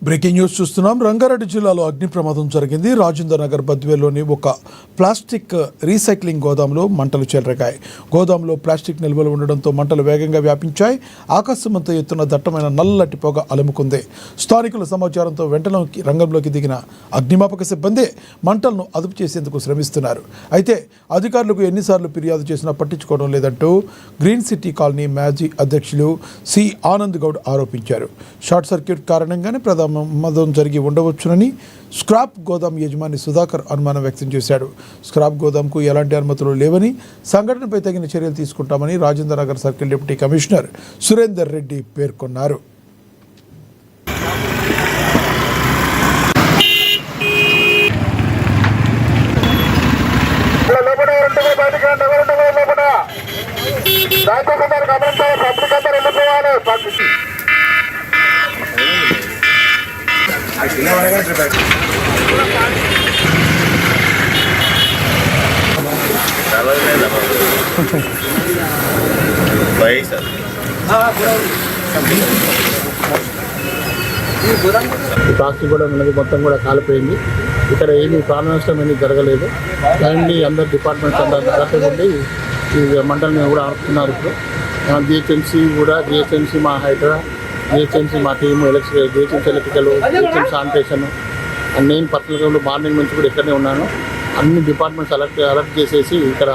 Breaking news చూస్తున్నాం. రంగారెడ్డి జిల్లాలో అగ్ని ప్రమాదం జరిగింది. రాజేంద్ర నగర్ బద్వేలోని ఒక ప్లాస్టిక్ రీసైక్లింగ్ గోదాంలో మంటలు చెలరేగాయి. గోదాంలో ప్లాస్టిక్ నిల్వలు ఉండడంతో మంటలు వేగంగా వ్యాపించాయి. ఆకాశమంతా ఎత్తున దట్టమైన నల్లటి పొగ అలుముకుంది. స్థానికుల సమాచారంతో వెంటనే రంగంలోకి దిగిన అగ్నిమాపక సిబ్బంది మంటలను అదుపు చేసేందుకు శ్రమిస్తున్నారు. అయితే అధికారులకు ఎన్నిసార్లు ఫిర్యాదు చేసినా పట్టించుకోవడం లేదంటూ గ్రీన్ సిటీ కాలనీ మాజీ అధ్యక్షులు సి ఆనంద్ గౌడ్ ఆరోపించారు. షార్ట్ సర్క్యూట్ కారణంగానే ప్రమాదం జరిగి ఉండవచ్చునని స్క్రాప్ గోదాం యజమాని సుధాకర్ అనుమానం వ్యక్తం చేశాడు. స్క్రాప్ గోదాంకు ఎలాంటి అనుమతులు లేవని, సంఘటనపై తగిన చర్యలు తీసుకుంటామని Rajendra Nagar circle deputy commissioner Surender Reddy పేర్కొన్నారు. ప్లాస్టిక్ కూడా ఉన్నది మొత్తం కూడా కాలిపోయింది. ఇక్కడ ఏమీ ప్రాణ నష్టం ఏమీ జరగలేదు. టైంలీ అందరు డిపార్ట్మెంట్స్ అందరూ అలర్ట్ ఉండి ఈ మంటలను కూడా ఆడుతున్నారు. ఇప్పుడు జిహెచ్ఎంసీ మా హైడ్రా, జిహెచ్ఎంసీ మా team, GHMC electrical, GHMC sanitation, నేను పర్సనల్గా మార్నింగ్ నుంచి కూడా ఇక్కడనే ఉన్నాను. అన్ని డిపార్ట్మెంట్స్ అలర్ట్ చేసేసి ఇక్కడ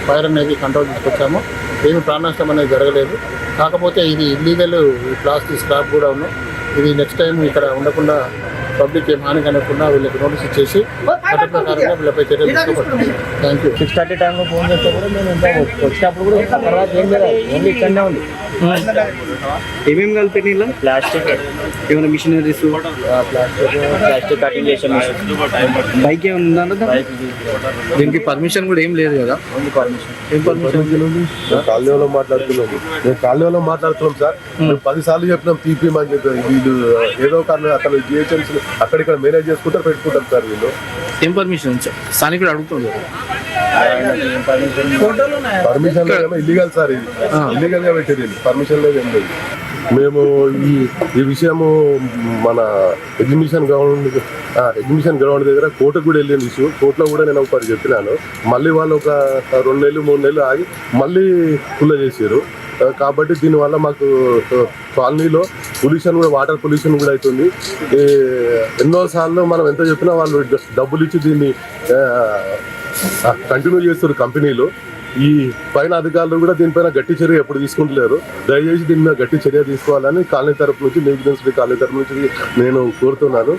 ఫైర్ అనేది కంట్రోల్ తీసుకొచ్చాము. ఏమి ప్రాణ నష్టం అనేది జరగలేదు. కాకపోతే ఇది ఇల్లీగల్ ప్లాస్టిక్ స్క్రాప్ కూడా ఉన్నాం. ఇది నెక్స్ట్ టైం ఇక్కడ ఉండకుండా పబ్లిక్ ఏం హాని కనకుండా వీళ్ళకి నోటీస్ ఇచ్చేసి చట్ట ప్రకారంగా వీళ్ళపై చర్యలు తీసుకోబడుతుంది. Thank you. 6:30 టైంలో ఫోన్ చేస్తే కూడా మేము ఇంకా వచ్చినప్పుడు కూడా తర్వాత ఏం లేదు, ఓన్లీ ఇక్కడనే ఉంది. ఏమేమి కలిపి ఇలా ప్లాస్టిక్ ఏమైనా మిషనరీస్, ప్లాస్టిక్ కటింగ్ చేసే మిషన్, బైక్ ఏమైనా ఉందా? దీనికి పర్మిషన్ కూడా ఏం లేదు కదా? Only permission. ఏం పర్మిషన్? కాలనీలో మాట్లాడుతున్నాం సార్. మేము 10 సార్లు చెప్పినాం తీపిమని చెప్పి. వీళ్ళు ఏదో కారణం అక్కడ జిహెచ్ఎంసీ అక్కడిక్కడ మేనేజ్ చేసుకుంటారు, పెట్టుకుంటారు సార్. వీళ్ళు ఏం పర్మిషన్ స్థానికుడు అడుగుతుంది. పర్మిషన్ లేదేమో ఇల్లీగల్ సార్. ఇది ఇల్లీగల్ గా పెట్టేది, పర్మిషన్ లేదు, ఏం లేదు. మేము ఈ విషయము మన ఎగ్జిబిషన్ గ్రౌండ్ దగ్గర కోర్టుకు కూడా వెళ్ళిన ఇష్యూ. కోర్టులో కూడా నేను ఒకటి చెప్పినాను. మళ్ళీ వాళ్ళు ఒక 2 నెలలు 3 నెలలు ఆగి మళ్ళీ ఫుల్ చేసారు. కాబట్టి దీనివల్ల మాకు కాలనీలో పొల్యూషన్ కూడా, వాటర్ పొల్యూషన్ కూడా అవుతుంది. ఎన్నోసార్లు మనం ఎంత చెప్పినా వాళ్ళు డబ్బులు ఇచ్చి దీన్ని కంటిన్యూ చేస్తారు కంపెనీలు. ఈ పైన అధికారులు కూడా దీనిపైన గట్టి చర్య ఎప్పుడు తీసుకుంటలేరు. దయచేసి దీని మీద గట్టి చర్య తీసుకోవాలని కాలనీ తరపు నుంచి, న్యూ కాలనీ తరపు నుంచి నేను కోరుతున్నాను.